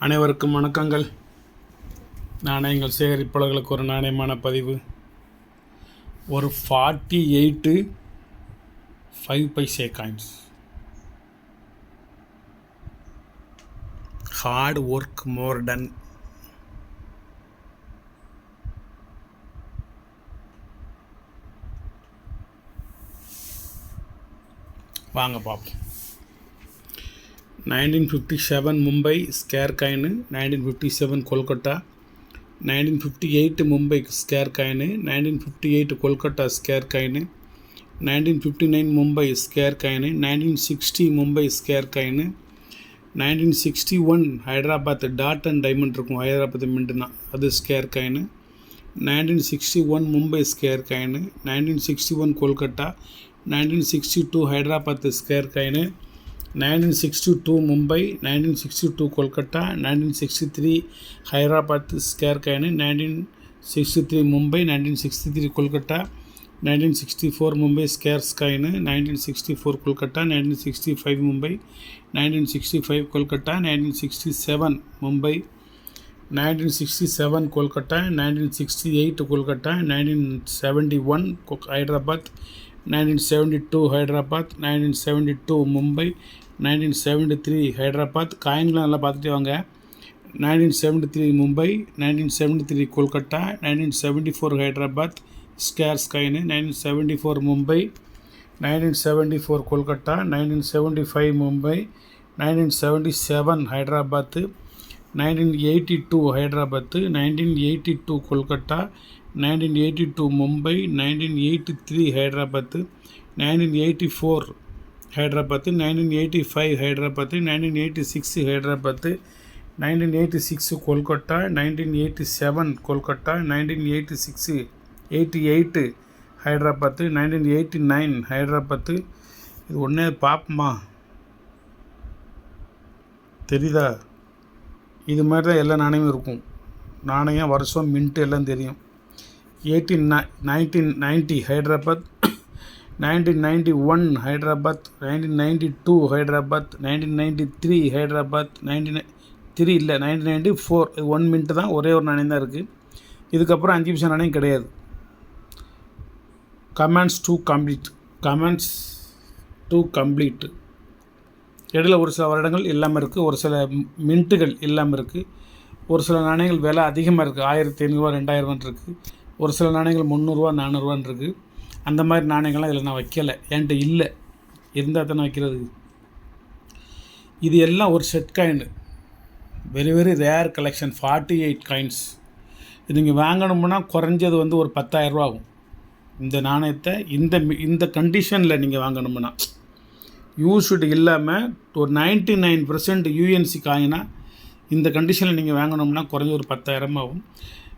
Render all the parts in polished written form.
அனைவருக்கும் வணக்கங்கள். நாணயங்கள் சேகரிப்பாளர்களுக்கு ஒரு நாணயமான பதிவு. ஒரு 48 5 paise coins. Hard work more done. வாங்க பார்ப்போம். 1957 Mumbai square coin, 1957 Kolkata, 1958 Mumbai square coin, 1958 Kolkata square coin, 1959 Mumbai square coin, 1960 Mumbai square coin, 1961 Hyderabad dot and diamond இருக்கும், ஹைதராபாத் மின்ட்னா அது square coin, 1961 Mumbai square coin, 1961 Kolkata, 1962 Hyderabad square coin, 1962 Mumbai, 1962 Kolkata, 1963 Hyderabad square coin, 1963 Mumbai, 1963 Kolkata, 1964 Mumbai scares coin, 1964 Kolkata, 1965 Mumbai, 1965 Kolkata, 1967 Mumbai, 1967 Kolkata, 1968 Kolkata, 1971 Hyderabad, 1972 Hyderabad, 1972 Mumbai, 1973 Hyderabad. காயின்லாம் நல்லா பார்த்துட்டே வாங்க. 1973 மும்பை, 1973 கொல்கட்டா, 1974 ஹைதராபாத் ஸ்கேர்ஸ் காயின், 1974 மும்பை, 1974 கொல்கட்டா, 1975 மும்பை, 1977 ஹைதராபாத், 1982 ஹைதராபாத், 1982 கொல்கட்டா, 1982 மும்பை, 1983 ஹைதராபாத், 1984 ஹைதராபாத், 1985 ஹைதராபாத், 1986 ஹைதராபாத், 1986 கொல்கட்டா, 1987 கொல்கட்டா, 1986 88 ஹைதராபாத், 1989 ஹைதராபாத். இது ஒன்றே பார்ப்போமா, தெரியுதா? இது மாதிரி தான் எல்லா நாணயமும் இருக்கும். நாணயம், வருஷம், மின்ட்டு எல்லாம் தெரியும். 1990 ஹைதராபாத், 1991 ஹைதராபாத், 1992 ஹைதராபாத், 1993 ஹைதராபாத், 1993 இல்லை 1994. இது 1 மினிட் தான், ஒரே ஒரு நாணயம் தான் இருக்குது. இதுக்கப்புறம் 5 நிமிஷம் நாணயம் கிடையாது. Comments to complete. இடையில் ஒரு சில வருடங்கள் இல்லாமல் இருக்குது, ஒரு சில மின்ட்டுகள் இல்லாமல் இருக்குது, ஒரு சில நாணயங்கள் விலை அதிகமாக இருக்குது, 1500 2000 இருக்குது, ஒரு சில நாணயங்கள் 300 400 இருக்குது. அந்த மாதிரி நாணயங்கள்லாம் இதில் நான் வைக்கலை, என்கிட்ட இல்லை, இருந்தால் தானே வைக்கிறது. இது எல்லாம் ஒரு set coin, very very rare collection. 48 coins. இது நீங்கள் வாங்கணும்னா குறைஞ்சது வந்து ஒரு 10,000 ரூபா ஆகும். இந்த நாணயத்தை இந்த கண்டிஷனில் நீங்கள் வாங்கணும்னா, யூஸ்டு இல்லாமல் ஒரு 99% யூஎன்சி காயினா இந்த கண்டிஷனில் நீங்கள் வாங்கணும்னா குறைஞ்ச ஒரு 10,000 ஆகும்.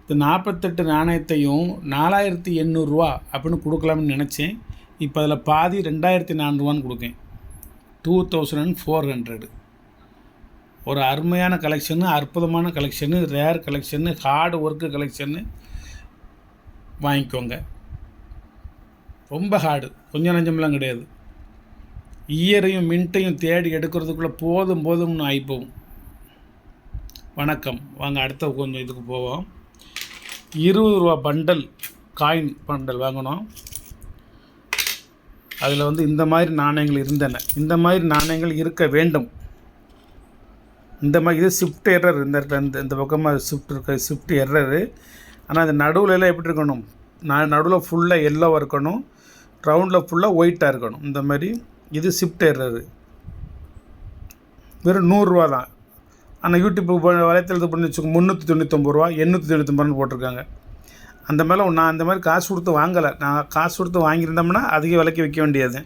இந்த 48 நாணயத்தையும் 4800 ரூபா அப்படின்னு கொடுக்கலாம்னு நினச்சேன். இப்போ அதில் பாதி 2400 கொடுக்கேன், 2400. ஒரு அருமையான கலெக்ஷனு, அற்புதமான collection, rare collection, hard work collection. வாங்கிக்கோங்க. ரொம்ப ஹார்டு, கொஞ்சம் நஞ்சமெல்லாம் கிடையாது. இயரையும் மின்ட்டையும் தேடி எடுக்கிறதுக்குள்ளே போதும்னு ஆகிப்போகும். வணக்கம். வாங்க அடுத்த கொஞ்சம் இதுக்கு போவோம். 20 ரூபா பண்டல், காயின் பண்டல் வாங்கணும். அதில் வந்து இந்த மாதிரி நாணயங்கள் இருந்தன. இந்த மாதிரி நாணயங்கள் இருக்க வேண்டும். இந்த மாதிரி இது ஷிஃப்ட் எரர், இந்த பக்கமாக ஷிஃப்ட் எரரு. ஆனால் அது நடுவில் எல்லாம் எப்படி இருக்கணும், நடுவில் ஃபுல்லாக எல்லோவாக இருக்கணும், ரவுண்டில் ஃபுல்லாக ஒயிட்டாக இருக்கணும். இந்த மாதிரி இது ஷிஃப்ட் எரரு. வெறும் 100 ரூபா தான். ஆனால் யூடியூப் வலைத்தளத்தை பண்ணி வச்சுக்கோங்க, 399 ரூபா 899 போட்டிருக்காங்க. அந்த மேலே நான் அந்த மாதிரி காசு கொடுத்து வாங்கலை. நான் காசு கொடுத்து வாங்கியிருந்தோம்னா அதிக விலைக்கு விற்க வேண்டியது.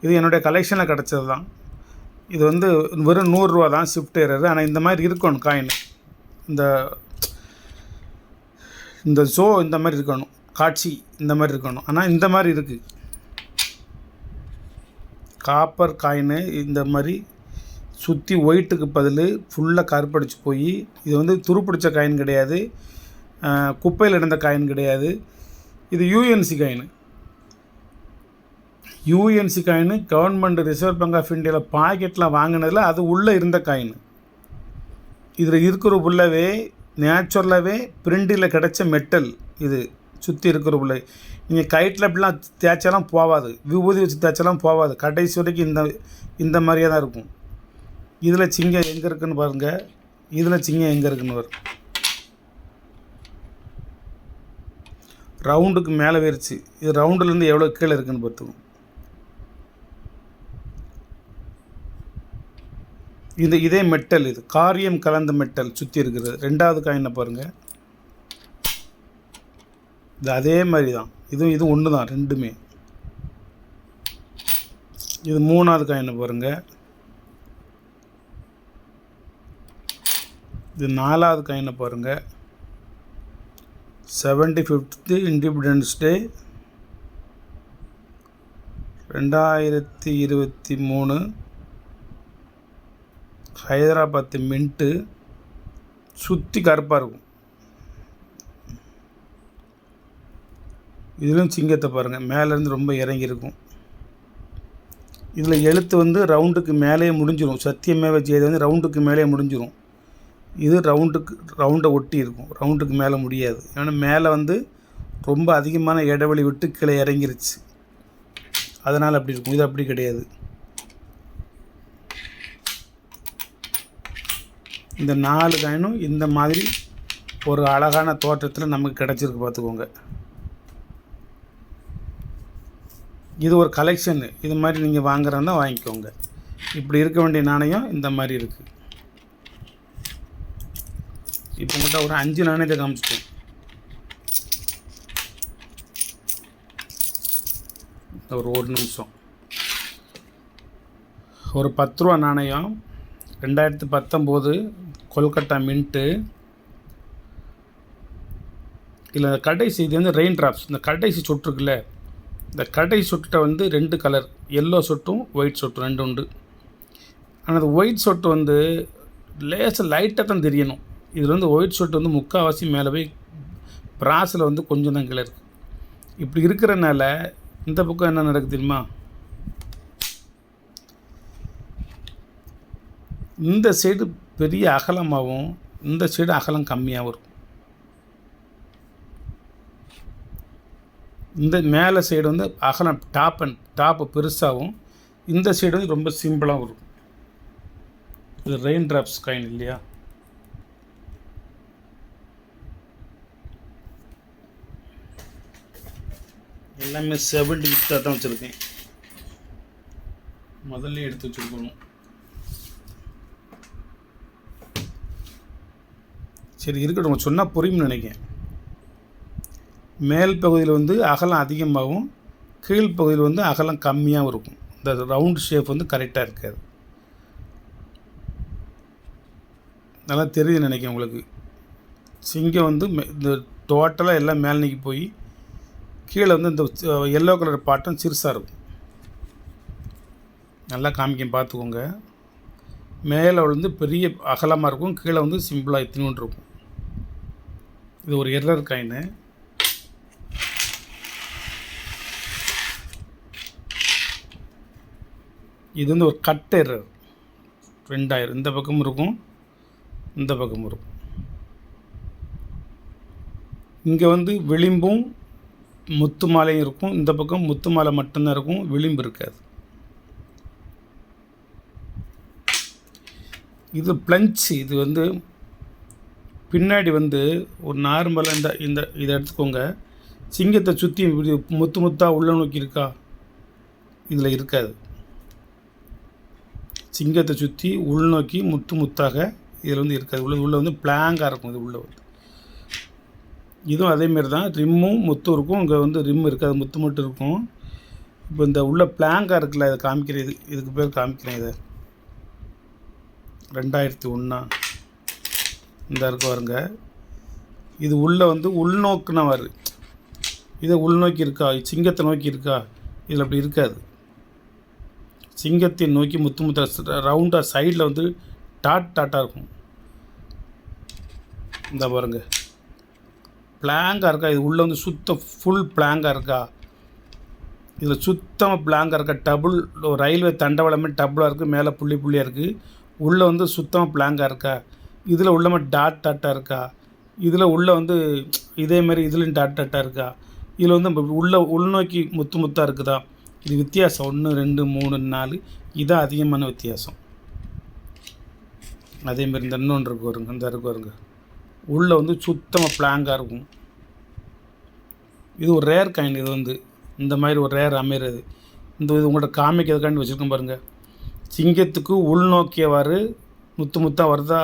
இது என்னுடைய கலெக்ஷனில் கிடச்சது தான். இது வந்து வெறும் 100 ரூபா தான் ஷிஃப்ட் எரரு. ஆனால் இந்த மாதிரி இருக்கணும் காயின். இந்த இந்த மாதிரி இருக்கணும், காட்சி இந்த மாதிரி இருக்கணும். ஆனால் இந்த மாதிரி இருக்குது காப்பர் காயின். இந்த மாதிரி சுற்றி ஒயிட்டுக்கு பதில் ஃபுல்லாக கருப்படிச்சு போய், இது வந்து துருப்பிடிச்ச காயின் கிடையாது, குப்பையில் இருந்த காயின் கிடையாது. இது UNC coin. UNC coin government reserve bank of இந்தியாவில் பாக்கெட்டில் வாங்கினதில் அது உள்ளே இருந்த காயின். இதில் இருக்கிற ஃபுல்லாகவே நேச்சுரலாகவே பிரிண்டில் கிடச்ச மெட்டல். இது சுற்றி இருக்கிற புள்ள நீங்கள் கைட்டில் அப்படிலாம் தேய்ச்சாலாம் போகாது, விபூதி வச்சு தேய்ச்சாலாம் போகாது, கடைசி வரைக்கும் இந்த மாதிரியே தான் இருக்கும். இதில் சிங்கம் எங்கே இருக்குதுன்னு பாருங்கள், இதில் சிங்கம் எங்கே இருக்குதுன்னு வரும். ரவுண்டுக்கு மேலே வேறிச்சு. இது ரவுண்டுலேருந்து எவ்வளோ கீழே இருக்குதுன்னு பார்த்துக்கோங்க. இதே மெட்டல், இது காரியம் கலந்த மெட்டல் சுற்றி இருக்கிறது. 2வது காயினை பாருங்கள், இது அதே மாதிரி தான். இது ஒன்று தான், ரெண்டுமே. இது 3வது காயினை பாருங்கள், இது 4வது காயினை பாருங்கள். 75th independence day 2023 Hyderabad mint. சுற்றி கருப்பாக இருக்கும். இதிலும் சிங்கத்தை பாருங்கள், மேலேருந்து ரொம்ப இறங்கியிருக்கும். இதில் எழுத்து வந்து ரவுண்டுக்கு மேலேயே முடிஞ்சிடும். சத்தியமேவ ஜெயதே வந்து ரவுண்டுக்கு மேலே முடிஞ்சிடும். இது ரவுண்டை ஒட்டி இருக்கும், ரவுண்டுக்கு மேலே முடியாது. ஏன்னா மேலே வந்து ரொம்ப அதிகமான இடைவெளி விட்டு கீழே இறங்கிருச்சு, அதனால் அப்படி இருக்கும். இது அப்படி கிடையாது. இந்த 4 காயினும் இந்த மாதிரி ஒரு அழகான தோற்றத்தில் நமக்கு கிடச்சிருக்கு, பார்த்துக்கோங்க. இது ஒரு கலெக்ஷன். இது மாதிரி நீங்கள் வாங்குறதா வாங்கிக்கோங்க. இப்படி இருக்க வேண்டிய நாணயம் இந்த மாதிரி இருக்குது. இப்போ உங்கள்கிட்ட ஒரு 5 நாணயத்தை காமிச்சிட்டேன். ஒரு நிமிஷம். ஒரு 10 ரூபா நாணயம் 2019 கொல்கட்டா மின்ட்டு. இல்லை கடைசி இது வந்து ரெயின் ட்ராப்ஸ். இந்த கடைசி சொட்டு இருக்குல்ல, இந்த கடைசி சொட்டை வந்து 2 கலர், எல்லோ சொட்டும் ஒயிட் சொட்டும் 2 உண்டு. ஆனால் அந்த ஒயிட் சொட்டு வந்து லைட்டாக தான் தெரியணும். இதில் வந்து ஒயிட் சொட்டு வந்து முக்கால்வாசி மேலே போய் பிராஸில் வந்து கொஞ்சம் தான் கீழே இருக்குது. இப்படி இருக்கிறனால இந்த பக்கம் என்ன நடக்குது தெரியுமா? இந்த சைடு பெரிய அகலமாகவும் இந்த சைடு அகலம் கம்மியாகவும் இருக்கும். இந்த மேலே சைடு வந்து அகலம் டாப்பு பெருசாகவும், இந்த சைடு வந்து ரொம்ப சிம்பிளாகவும் இருக்கும். இது ரெயின் ட்ராப்ஸ் காயின் இல்லையா? எல்லாமே 70 கிஃப்டாக தான் வச்சுருக்கேன். முதல்ல எடுத்து வச்சுருக்கணும். சரி இருக்கட்டும், சொன்னால் புரியும்னு நினைக்கிறேன். மேல் பகுதியில் வந்து அகலம் அதிகமாகவும் கீழ்ப்பகுதியில் வந்து அகலம் கம்மியாகவும் இருக்கும். இந்த ரவுண்ட் ஷேப் வந்து கரெக்டாக இருக்காது. நல்லா தெரியுது நினைக்கிறேன் உங்களுக்கு. சிங்கம் வந்து இந்த டோட்டலாக எல்லாம் மேல் நீக்கி போய் கீழே வந்து இந்த எல்லோ கலர் பாட்டம் சிறுசாக இருக்கும். நல்லா காமிக்க பார்த்துக்கோங்க. மேலே வந்து பெரிய அகலமாக இருக்கும், கீழே வந்து சிம்பிளாக இத்தினோண்டு இருக்கும். இது ஒரு எரர் காயின்னு. இது வந்து ஒரு கட் எரர். 2000 இந்த பக்கமும் இருக்கும், இந்த பக்கமும் இருக்கும். இங்கே வந்து விளிம்பும் முத்து மாலையும் இருக்கும். இந்த பக்கம் முத்து மாலை மட்டும்தான் இருக்கும், விளிம்பு இருக்காது. இது பிளஞ்ச். இது வந்து பின்னாடி வந்து ஒரு நார்மலாக இதை எடுத்துக்கோங்க. சிங்கத்தை சுற்றி முத்து முத்தாக உள்ள நோக்கி இருக்கா? இதில் இருக்காது. சிங்கத்தை சுற்றி உள்நோக்கி முத்து முத்தாக இதில் வந்து இருக்காது. உள்ளே வந்து பிளாங்காக இருக்கும். இது உள்ளே வந்து இதுவும் அதேமாரி தான். ரிம்மும் முத்தும் இருக்கும். இங்கே வந்து ரிம் இருக்காது, முத்து மட்டும் இருக்கும். இப்போ இந்த உள்ள பிளாங்காக இருக்குல்ல, இதை காமிக்கிறேன். இதுக்கு பேர் காமிக்கிறேன். இதை 2001 இந்த இருக்க வருங்க. இது உள்ளே வந்து உள்நோக்குனா வருது. இதை உள்நோக்கி இருக்கா? சிங்கத்தை நோக்கி இருக்கா? இதில் அப்படி இருக்காது. சிங்கத்தை நோக்கி முத்து முத்த ரவுண்டாக சைடில் வந்து டாட்டாக இருக்கும். இந்த பாருங்க, பிளாங்காக இருக்கா? இது உள்ளே வந்து ஃபுல் பிளாங்காக இருக்கா? இதில் சுத்தமாக பிளாங்காக இருக்கா? டபுள் ரயில்வே தண்டவாளமே டபுளாக இருக்குது, மேலே புள்ளியாக இருக்குது. உள்ளே வந்து சுத்தமாக பிளாங்காக இருக்கா? இதில் உள்ள மாதிரி டாட்டாக இருக்கா, இதில் உள்ள வந்து இதேமாரி இதுலேயும் டாட்டாக இருக்கா, இதில் வந்து உள்நோக்கி முத்தாக இருக்குதா, இது வித்தியாசம். 1 2 3 4 இதான் அதிகமான வித்தியாசம். அதேமாரி இந்த இன்னொன்று இருக்கு வருங்க, இந்த இருக்கு வருங்க, உள்ளே வந்து சுத்தமாக பிளாங்காக இருக்கும். இது ஒரு ரேர் காயின். இது வந்து இந்த மாதிரி ஒரு ரேர் அமைகிறது. இது உங்கள்கிட்ட காமிக்கிறதுக்காண்டி வச்சுருக்கோம் பாருங்கள். சிங்கத்துக்கு உள்நோக்கியவாறு முத்தாக வருதா,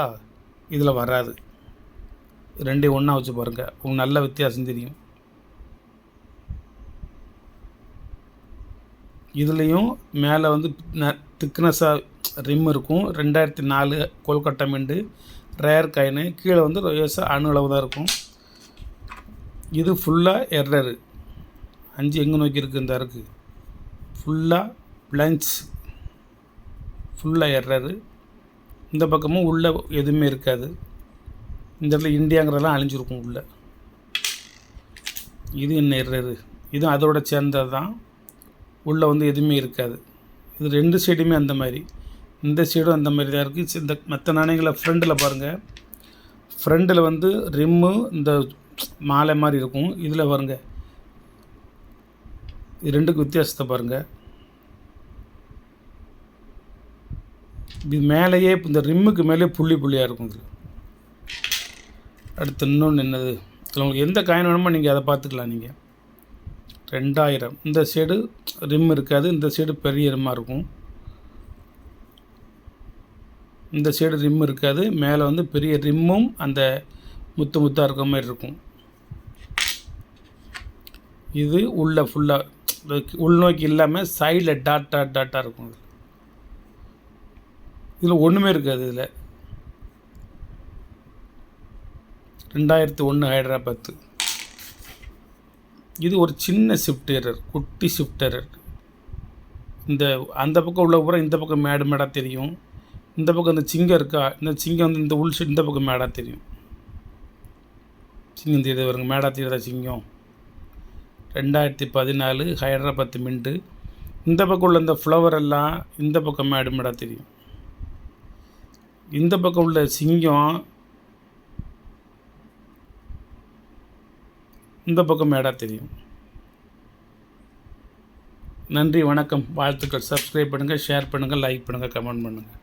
இதில் வராது. ரெண்டையும் ஒன்றா வச்சு பாருங்கள், உங்களுக்கு நல்ல வித்தியாசம் தெரியும். இதுலேயும் மேலே வந்து திக்னஸாக ரிம் இருக்கும். 2004 கொல்கட்டா மிண்டு ரேர் காயினு. கீழே வந்து அணு அளவு தான் இருக்கும். இது ஃபுல்லாக எரரு. 5 எங்கே நோக்கி இருக்குது, இந்த இருக்குது ஃபுல்லாக பிளஞ்ச், ஃபுல்லாக எரரு. இந்த பக்கமும் உள்ளே எதுவுமே இருக்காது. இந்த இடத்துல இந்தியாங்கிறதெல்லாம் அழிஞ்சிருக்கும் உள்ளே. இது என்ன எரரு, இதுவும் அதோட சேர்ந்தது தான். உள்ளே வந்து எதுவுமே இருக்காது. இது 2 சைடுமே அந்த மாதிரி, இந்த சைடும் அந்த மாதிரி தான் இருக்குது. இந்த மற்ற நாணயங்களை ஃப்ரண்டில் பாருங்கள். ஃப்ரண்டில் வந்து ரிம்மு இந்த மாலை மாதிரி இருக்கும். இதில் பாருங்கள், இது ரெண்டுக்கு வித்தியாசத்தை பாருங்கள். இது மேலேயே இந்த ரிம்முக்கு மேலே புள்ளியாக இருக்கும். இது அடுத்து இன்னொன்று என்னது, இதில் உங்களுக்கு எந்த காயின் வேணுமோ நீங்கள் அதை பார்த்துக்கலாம். நீங்கள் 2000 இந்த சைடு ரிம் இருக்காது, இந்த சைடு பெரிய ரிம்மாக இருக்கும். இந்த சைடு ரிம் இருக்காது, மேலே வந்து பெரிய ரிம்மும் அந்த முத்தாக இருக்கிற மாதிரி இருக்கும். இது உள்ள ஃபுல்லாக உள்நோக்கி இல்லாமல் சைடில் டாட்டாக இருக்கும். இதில் ஒன்றுமே இருக்காது. இதில் 2001 ஹைதராபாத். இது ஒரு சின்ன ஷிஃப்ட் எரர், குட்டி ஷிஃப்ட் எரர். இந்த அந்த பக்கம் உள்ள பூரா இந்த பக்கம் மேடாக தெரியும். இந்த பக்கம் இந்த சிங்கம் இருக்கா, இந்த சிங்கம் வந்து இந்த உள் இந்த பக்கம் மேடாக தெரியும். சிங்கம் தெரியுது வருங்க, மேடாக தெரியுதா சிங்கம். 2014 ஹைதராபாத் மிண்டு. இந்த பக்கம் உள்ள இந்த ஃப்ளவர் எல்லாம் இந்த பக்கம் மேடாக தெரியும். இந்த பக்கம் உள்ள சிங்கம் இந்த பக்கம் மேடாக தெரியும். நன்றி, வணக்கம், வாழ்த்துக்கள். சப்ஸ்கிரைப் பண்ணுங்கள், ஷேர் பண்ணுங்கள், லைக் பண்ணுங்கள், கமெண்ட் பண்ணுங்கள்.